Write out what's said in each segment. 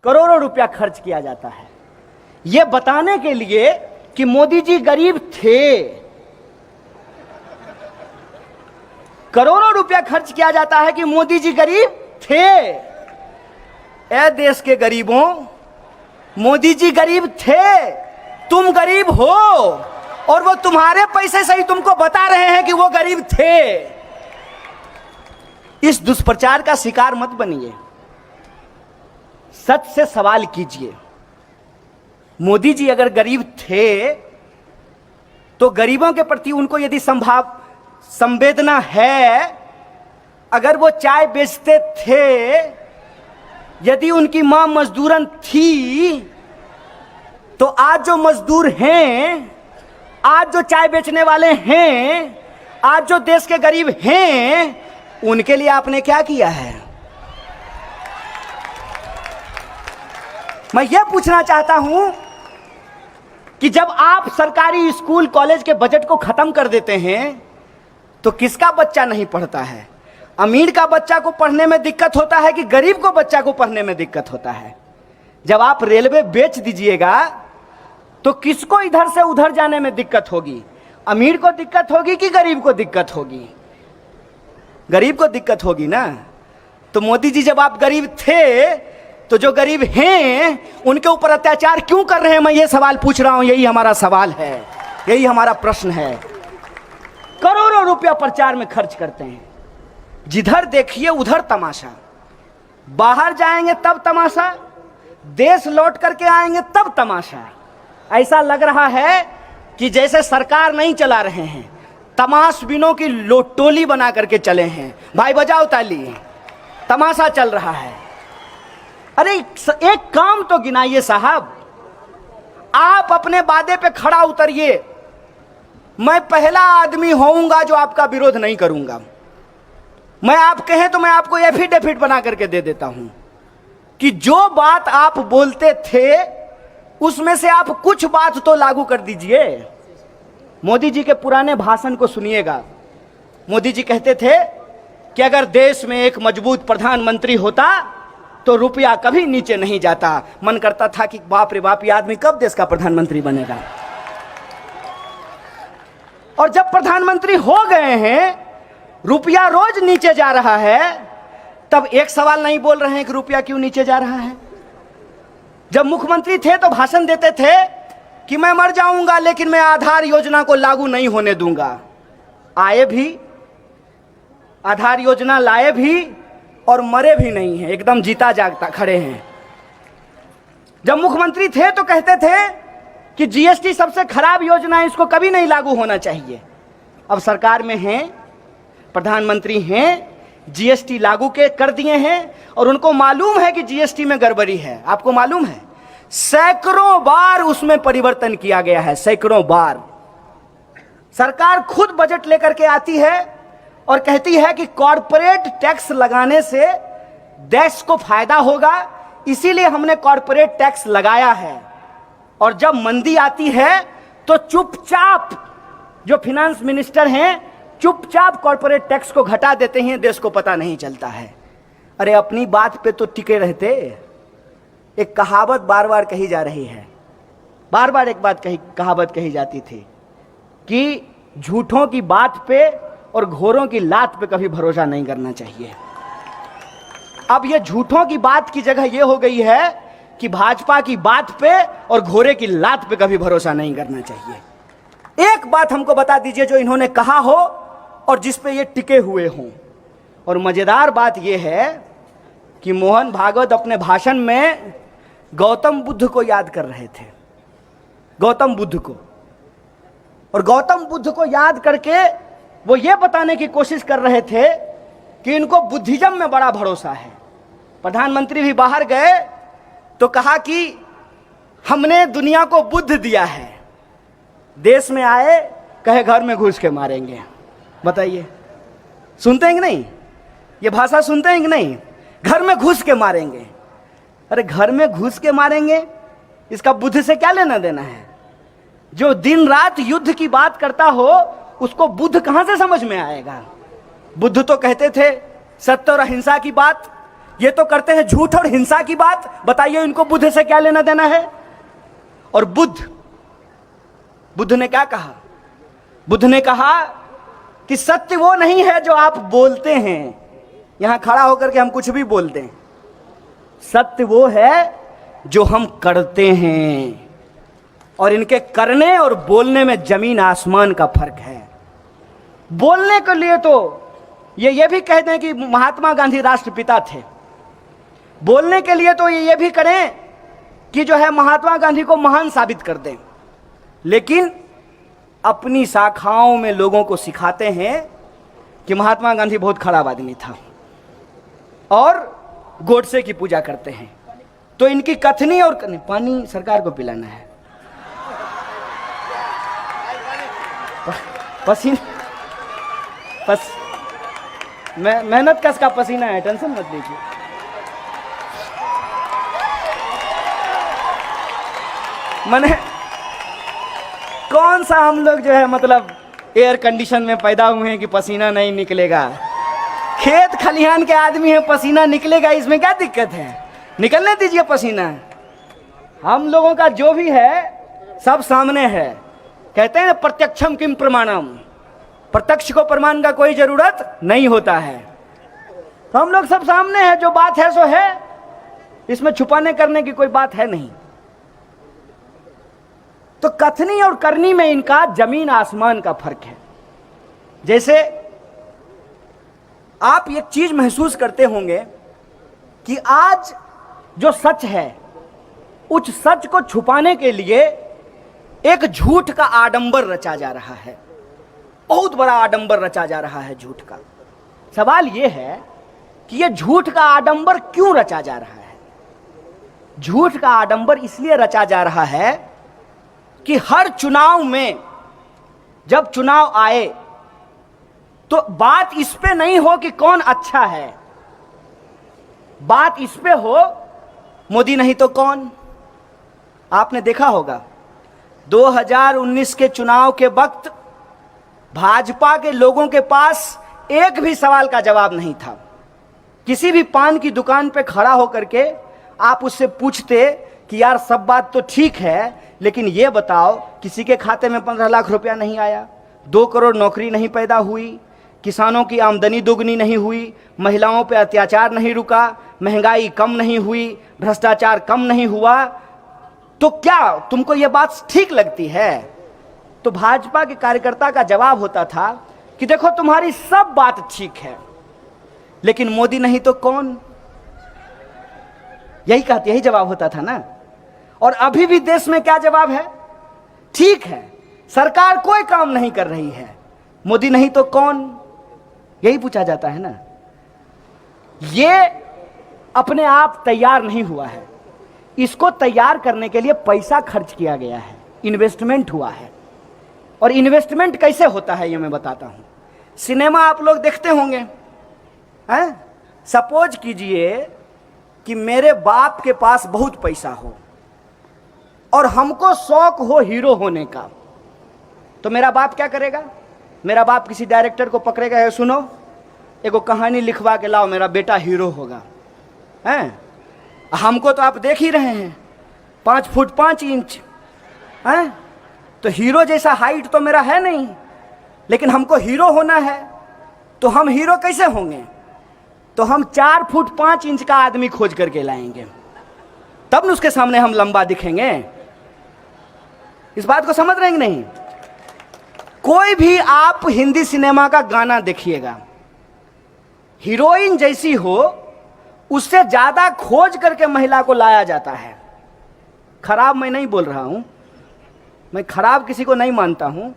करोड़ों रुपया खर्च किया जाता है यह बताने के लिए कि मोदी जी गरीब थे। करोड़ों रुपया खर्च किया जाता है कि मोदी जी गरीब थे। ए देश के गरीबों, मोदी जी गरीब थे, तुम गरीब हो और वो तुम्हारे पैसे से ही तुमको बता रहे हैं कि वो गरीब थे। इस दुष्प्रचार का शिकार मत बनिए, सच से सवाल कीजिए। मोदी जी अगर गरीब थे तो गरीबों के प्रति उनको यदि संवेदना है, अगर वो चाय बेचते थे, यदि उनकी मां मजदूरन थी, तो आज जो मजदूर हैं, आज जो चाय बेचने वाले हैं, आज जो देश के गरीब हैं, उनके लिए आपने क्या किया है? मैं यह पूछना चाहता हूं कि जब आप सरकारी स्कूल कॉलेज के बजट को खत्म कर देते हैं तो किसका बच्चा नहीं पढ़ता है? अमीर का बच्चा को पढ़ने में दिक्कत होता है कि गरीब को बच्चा को पढ़ने में दिक्कत होता है? जब आप रेलवे बेच दीजिएगा तो किसको इधर से उधर जाने में दिक्कत होगी? अमीर को दिक्कत होगी कि गरीब को दिक्कत होगी? गरीब को दिक्कत होगी ना। तो मोदी जी जब आप गरीब थे तो जो गरीब हैं उनके ऊपर अत्याचार क्यों कर रहे हैं? मैं ये सवाल पूछ रहा हूं, यही हमारा सवाल है, यही हमारा प्रश्न है। करोड़ों रुपया प्रचार में खर्च करते हैं, जिधर देखिए उधर तमाशा। बाहर जाएंगे तब तमाशा, देश लौट करके आएंगे तब तमाशा। ऐसा लग रहा है कि जैसे सरकार नहीं चला रहे हैं, तमाशबीनों की टोली बना करके चले हैं। भाई बजाओ ताली, तमाशा चल रहा है। अरे एक काम तो गिनाइए साहब, आप अपने वादे पे खड़ा उतरिए। मैं पहला आदमी होऊंगा जो आपका विरोध नहीं करूंगा। मैं आप कहें तो मैं आपको एफिडेविट बना करके दे देता हूं कि जो बात आप बोलते थे उसमें से आप कुछ बात तो लागू कर दीजिए। मोदी जी के पुराने भाषण को सुनिएगा। मोदी जी कहते थे कि अगर देश में एक मजबूत प्रधानमंत्री होता तो रुपया कभी नीचे नहीं जाता। मन करता था कि बाप रे बाप, ये आदमी कब देश का प्रधानमंत्री बनेगा। और जब प्रधानमंत्री हो गए हैं, रुपया रोज नीचे जा रहा है, तब एक सवाल नहीं बोल रहे हैं कि रुपया क्यों नीचे जा रहा है। जब मुख्यमंत्री थे तो भाषण देते थे कि मैं मर जाऊंगा लेकिन मैं आधार योजना को लागू नहीं होने दूंगा। आए भी, आधार योजना लाए भी और मरे भी नहीं हैं, एकदम जीता जागता खड़े हैं। जब मुख्यमंत्री थे तो कहते थे कि जीएसटी सबसे खराब योजना है, इसको कभी नहीं लागू होना चाहिए। अब सरकार में हैं, प्रधानमंत्री हैं, जीएसटी लागू कर दिए हैं और उनको मालूम है कि जीएसटी में गड़बड़ी है। आपको मालूम है, सैकड़ों बार उसमें परिवर्तन किया गया है, सैकड़ों बार। सरकार खुद बजट लेकर के आती है और कहती है कि कॉर्पोरेट टैक्स लगाने से देश को फायदा होगा, इसीलिए हमने कॉर्पोरेट टैक्स लगाया है। और जब मंदी आती है तो चुपचाप जो फिनेंस मिनिस्टर हैं चुपचाप कॉर्पोरेट टैक्स को घटा देते हैं, देश को पता नहीं चलता है। अरे अपनी बात पे तो टिके रहते। एक कहावत बार बार कही जा रही है, बार बार एक कहावत कही जाती थी कि झूठों की बात पे और घोरों की लात पे कभी भरोसा नहीं करना चाहिए। अब ये झूठों की बात की जगह ये हो गई है कि भाजपा की बात पे और घोरे की लात पे कभी भरोसा नहीं करना चाहिए। एक बात हमको बता दीजिए जो इन्होंने कहा हो और जिस पे ये टिके हुए हों। और मजेदार बात ये है कि मोहन भागवत अपने भाषण में गौतम बुद्ध को याद कर रहे थे, गौतम बुद्ध को। और गौतम बुद्ध को याद करके वो ये बताने की कोशिश कर रहे थे कि इनको बुद्धिज्म में बड़ा भरोसा है। प्रधानमंत्री भी बाहर गए तो कहा कि हमने दुनिया को बुद्ध दिया है। देश में आए, कहे घर में घुस के मारेंगे। बताइए, सुनते हैं कि नहीं? ये भाषा सुनते हैं कि नहीं? घर में घुस के मारेंगे। अरे घर में घुस के मारेंगे, इसका बुद्ध से क्या लेना देना है? जो दिन रात युद्ध की बात करता हो उसको बुद्ध कहां से समझ में आएगा? बुद्ध तो कहते थे सत्य और अहिंसा की बात, ये तो करते हैं झूठ और हिंसा की बात। बताइए इनको बुद्ध से क्या लेना देना है। और बुद्ध ने क्या कहा? बुद्ध ने कहा कि सत्य वो नहीं है जो आप बोलते हैं, यहां खड़ा होकर के हम कुछ भी बोलते हैं। सत्य वो है जो हम करते हैं, और इनके करने और बोलने में जमीन आसमान का फर्क है। बोलने के लिए तो ये भी कह दें कि महात्मा गांधी राष्ट्रपिता थे, बोलने के लिए तो ये भी करें कि जो है महात्मा गांधी को महान साबित कर दें, लेकिन अपनी शाखाओं में लोगों को सिखाते हैं कि महात्मा गांधी बहुत खराब आदमी था और गोडसे की पूजा करते हैं। तो इनकी कथनी और पानी सरकार को पिलाना है। मेहनत कस का पसीना है, टेंशन मत लीजिए। मैंने कौन सा हम लोग जो है मतलब एयर कंडीशन में पैदा हुए हैं कि पसीना नहीं निकलेगा। खेत खलिहान के आदमी है, पसीना निकलेगा, इसमें क्या दिक्कत है? निकलने दीजिए पसीना। हम लोगों का जो भी है सब सामने है। कहते हैं प्रत्यक्षम किम प्रमाणम, प्रत्यक्ष को प्रमाण का कोई जरूरत नहीं होता है। तो हम लोग सब सामने है, जो बात है सो है, इसमें छुपाने करने की कोई बात है नहीं। तो कथनी और करनी में इनका जमीन आसमान का फर्क है। जैसे आप एक चीज महसूस करते होंगे कि आज जो सच है, उस सच को छुपाने के लिए एक झूठ का आडंबर रचा जा रहा है, बहुत बड़ा आडंबर रचा जा रहा है झूठ का। सवाल यह है कि यह झूठ का आडंबर क्यों रचा जा रहा है? झूठ का आडंबर इसलिए रचा जा रहा है कि हर चुनाव में जब चुनाव आए तो बात इस पे नहीं हो कि कौन अच्छा है, बात इस पे हो मोदी नहीं तो कौन। आपने देखा होगा 2019 के चुनाव के वक्त भाजपा के लोगों के पास एक भी सवाल का जवाब नहीं था। किसी भी पान की दुकान पे खड़ा होकर के आप उससे पूछते कि यार सब बात तो ठीक है, लेकिन ये बताओ किसी के खाते में 15 लाख रुपया नहीं आया, 2 करोड़ नौकरी नहीं पैदा हुई, किसानों की आमदनी दोगुनी नहीं हुई, महिलाओं पे अत्याचार नहीं रुका, महंगाई कम नहीं हुई, भ्रष्टाचार कम नहीं हुआ, तो क्या तुमको ये बात ठीक लगती है? तो भाजपा के कार्यकर्ता का जवाब होता था कि देखो तुम्हारी सब बात ठीक है, लेकिन मोदी नहीं तो कौन। यही जवाब होता था ना। और अभी भी देश में क्या जवाब है? ठीक है, सरकार कोई काम नहीं कर रही है, मोदी नहीं तो कौन, यही पूछा जाता है ना। ये अपने आप तैयार नहीं हुआ है, इसको तैयार करने के लिए पैसा खर्च किया गया है, इन्वेस्टमेंट हुआ है। और इन्वेस्टमेंट कैसे होता है ये मैं बताता हूं। सिनेमा आप लोग देखते होंगे हैं? सपोज कीजिए कि मेरे बाप के पास बहुत पैसा हो और हमको शौक हो हीरो होने का, तो मेरा बाप क्या करेगा? मेरा बाप किसी डायरेक्टर को पकड़ेगा, है सुनो एगो कहानी लिखवा के लाओ, मेरा बेटा हीरो होगा। हैं? हमको तो आप देख ही रहे हैं 5 फुट 5 इंच हैं? तो हीरो जैसा हाइट तो मेरा है नहीं, लेकिन हमको हीरो होना है। तो हम हीरो कैसे होंगे? तो हम 4 फुट 5 इंच का आदमी खोज करके लाएंगे, तब न उसके सामने हम लंबा दिखेंगे। इस बात को समझ रहे हैं कि नहीं? कोई भी आप हिंदी सिनेमा का गाना देखिएगा, हीरोइन जैसी हो उससे ज्यादा खोज करके महिला को लाया जाता है। खराब मैं नहीं बोल रहा हूं, मैं खराब किसी को नहीं मानता हूं,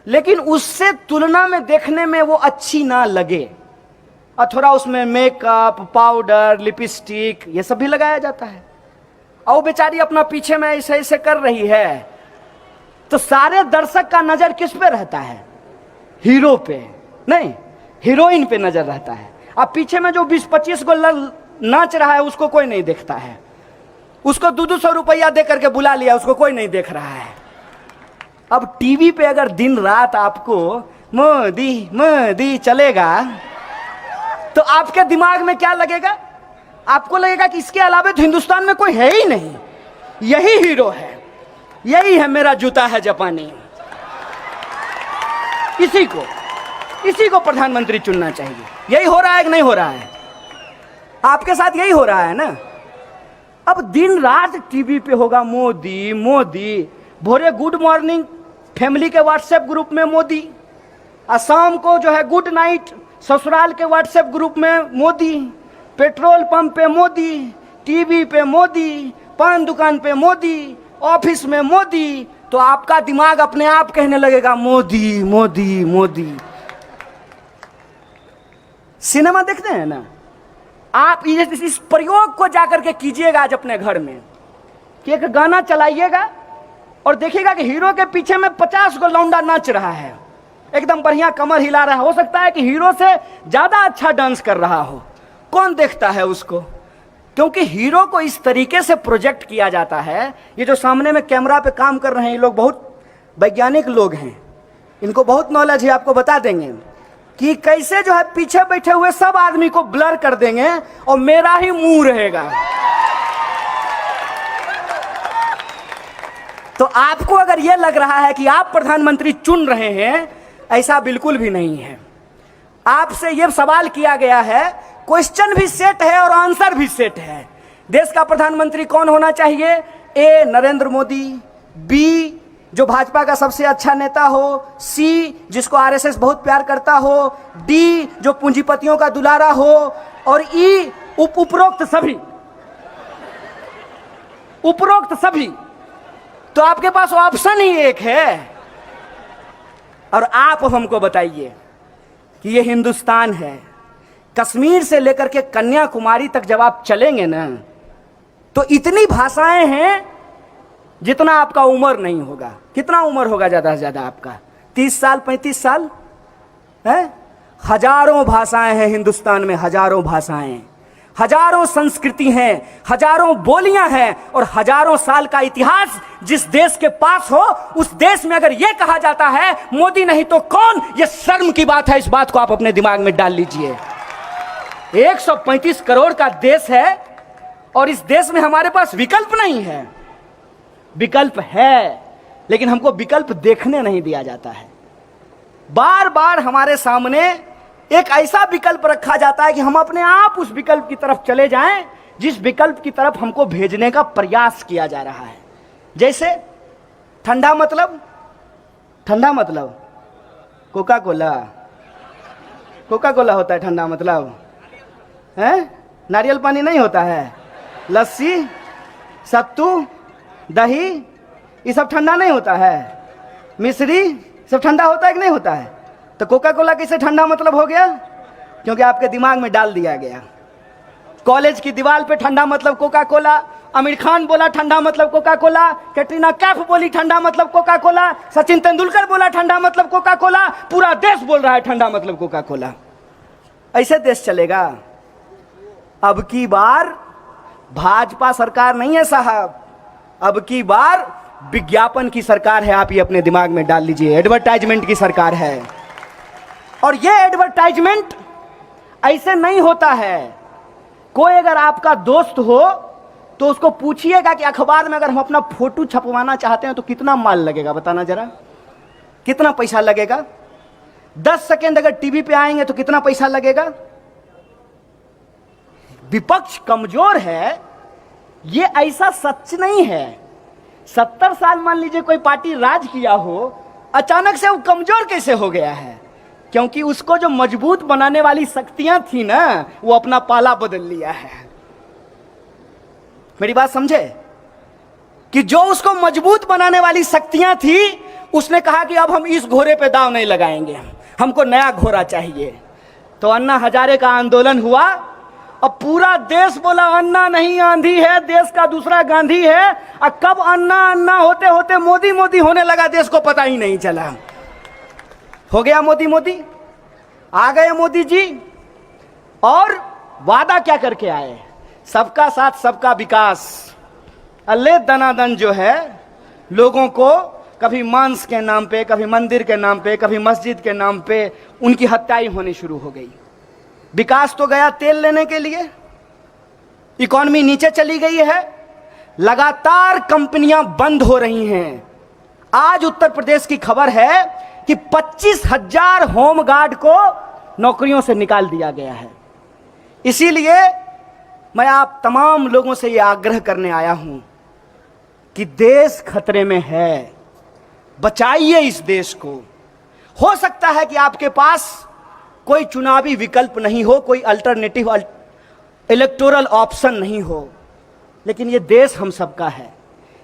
लेकिन उससे तुलना में देखने में वो अच्छी ना लगे, और थोड़ा उसमें मेकअप, पाउडर, लिपस्टिक ये सब भी लगाया जाता है। और वो बेचारी अपना पीछे में ऐसे ऐसे कर रही है, तो सारे दर्शक का नजर किस पे रहता है? हीरो पे नहीं, हीरोइन पे नजर रहता है। अब पीछे में जो 20-25 को नाच रहा है उसको कोई नहीं देखता है, उसको 200 रुपया दे करके बुला लिया, उसको कोई नहीं देख रहा है। अब टीवी पे अगर दिन रात आपको मोदी मोदी चलेगा तो आपके दिमाग में क्या लगेगा? आपको लगेगा कि इसके अलावा तो हिंदुस्तान में कोई है ही नहीं, यही हीरो है, यही है मेरा जूता है जापानी। इसी को प्रधानमंत्री चुनना चाहिए। यही हो रहा है कि नहीं हो रहा है? आपके साथ यही हो रहा है ना। अब दिन रात टीवी पे होगा मोदी मोदी, भोरे गुड मॉर्निंग फैमिली के व्हाट्सएप ग्रुप में मोदी, और शाम को जो है गुड नाइट ससुराल के व्हाट्सएप ग्रुप में मोदी, पेट्रोल पंप पे मोदी, टीवी पे मोदी, पान दुकान पे मोदी, ऑफिस में मोदी। तो आपका दिमाग अपने आप कहने लगेगा मोदी मोदी मोदी। सिनेमा देखते हैं ना आप, इस प्रयोग को जाकर के कीजिएगा आज अपने घर में कि एक गाना चलाइएगा और देखिएगा कि हीरो के पीछे में 50 गो लौंडा नाच रहा है, एकदम बढ़िया कमर हिला रहा है। हो सकता है कि हीरो से ज्यादा अच्छा डांस कर रहा हो। कौन देखता है उसको? क्योंकि हीरो को इस तरीके से प्रोजेक्ट किया जाता है। ये जो सामने में कैमरा पे काम कर रहे हैं, ये लोग बहुत वैज्ञानिक लोग हैं, इनको बहुत नॉलेज है। आपको बता देंगे कि कैसे जो है पीछे बैठे हुए सब आदमी को ब्लर कर देंगे और मेरा ही मुंह रहेगा। तो आपको अगर यह लग रहा है कि आप प्रधानमंत्री चुन रहे हैं, ऐसा बिल्कुल भी नहीं है। आपसे यह सवाल किया गया है, क्वेश्चन भी सेट है और आंसर भी सेट है। देश का प्रधानमंत्री कौन होना चाहिए? ए नरेंद्र मोदी, बी जो भाजपा का सबसे अच्छा नेता हो, सी जिसको आरएसएस बहुत प्यार करता हो, डी जो पूंजीपतियों का दुलारा हो, और ई उपरोक्त सभी। तो आपके पास ऑप्शन ही एक है। और आप हमको बताइए कि ये हिंदुस्तान है, कश्मीर से लेकर के कन्याकुमारी तक जब आप चलेंगे ना, तो इतनी भाषाएं हैं जितना आपका उम्र नहीं होगा। कितना उम्र होगा ज्यादा से ज्यादा आपका? 30 साल 35 साल है। हजारों भाषाएं हैं हिंदुस्तान में, हजारों भाषाएं, हजारों संस्कृति हैं, हजारों बोलियां हैं और हजारों साल का इतिहास जिस देश के पास हो, उस देश में अगर यह कहा जाता है मोदी नहीं तो कौन, यह शर्म की बात है। इस बात को आप अपने दिमाग में डाल लीजिए। 135 करोड़ का देश है और इस देश में हमारे पास विकल्प नहीं है। विकल्प है, लेकिन हमको विकल्प देखने नहीं दिया जाता है। बार बार हमारे सामने एक ऐसा विकल्प रखा जाता है कि हम अपने आप उस विकल्प की तरफ चले जाएं जिस विकल्प की तरफ हमको भेजने का प्रयास किया जा रहा है। जैसे ठंडा मतलब कोका कोला होता है ठंडा मतलब है। नारियल पानी नहीं होता है, लस्सी, सत्तू, दही, ये सब ठंडा नहीं होता है। मिश्री सब ठंडा होता है कि नहीं होता है? तो कोका कोला कैसे ठंडा मतलब हो गया? क्योंकि आपके दिमाग में डाल दिया गया। कॉलेज की दीवार पे ठंडा मतलब कोका कोला, आमिर खान बोला ठंडा मतलब कोका कोला, कैटरीना कैफ बोली ठंडा मतलब कोका कोला, सचिन तेंदुलकर बोला ठंडा मतलब कोका कोला, पूरा देश बोल रहा है ठंडा मतलब कोका कोला। ऐसे देश चलेगा? अब की बार भाजपा सरकार नहीं है साहब, अब की बार विज्ञापन की सरकार है। आप ये अपने दिमाग में डाल लीजिए, एडवर्टाइजमेंट की सरकार है। और ये एडवर्टाइजमेंट ऐसे नहीं होता है। कोई अगर आपका दोस्त हो तो उसको पूछिएगा कि अखबार में अगर हम अपना फोटो छपवाना चाहते हैं तो कितना माल लगेगा, बताना जरा, कितना पैसा लगेगा? 10 सेकेंड अगर टीवी पे आएंगे तो कितना पैसा लगेगा? विपक्ष कमजोर है, ये ऐसा सच नहीं है। 70 साल मान लीजिए कोई पार्टी राज किया हो, अचानक से वो कमजोर कैसे हो गया है? क्योंकि उसको जो मजबूत बनाने वाली शक्तियां थी ना, वो अपना पाला बदल लिया है। मेरी बात समझे? कि जो उसको मजबूत बनाने वाली शक्तियां थी, उसने कहा कि अब हम इस घोड़े पे दांव नहीं लगाएंगे, हमको नया घोड़ा चाहिए। तो अन्ना हजारे का आंदोलन हुआ। अब पूरा देश बोला अन्ना नहीं आंधी है, देश का दूसरा गांधी है। और कब अन्ना अन्ना होते होते मोदी मोदी होने लगा, देश को पता ही नहीं चला। हो गया मोदी मोदी, आ गए मोदी जी। और वादा क्या करके आए? सबका साथ सबका विकास। अल्ले दनादन जो है लोगों को कभी मांस के नाम पे, कभी मंदिर के नाम पे, कभी मस्जिद के नाम पे उनकी हत्याएं होनी शुरू हो गई। विकास तो गया तेल लेने के लिए, इकॉनमी नीचे चली गई है, लगातार कंपनियां बंद हो रही हैं। आज उत्तर प्रदेश की खबर है कि 25,000 होमगार्ड को नौकरियों से निकाल दिया गया है। इसीलिए मैं आप तमाम लोगों से यह आग्रह करने आया हूं कि देश खतरे में है, बचाइए इस देश को। हो सकता है कि आपके पास कोई चुनावी विकल्प नहीं हो, कोई अल्टरनेटिव इलेक्टोरल ऑप्शन नहीं हो, लेकिन यह देश हम सबका है,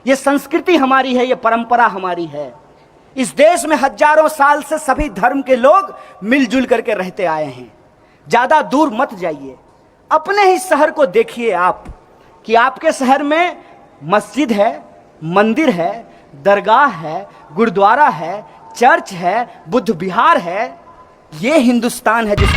यह संस्कृति हमारी है, यह परंपरा हमारी है। इस देश में हजारों साल से सभी धर्म के लोग मिलजुल करके रहते आए हैं। ज्यादा दूर मत जाइए, अपने ही शहर को देखिए आप कि आपके शहर में मस्जिद है, मंदिर है, दरगाह है, गुरुद्वारा है, चर्च है, बुद्ध विहार है। ये हिंदुस्तान है जिस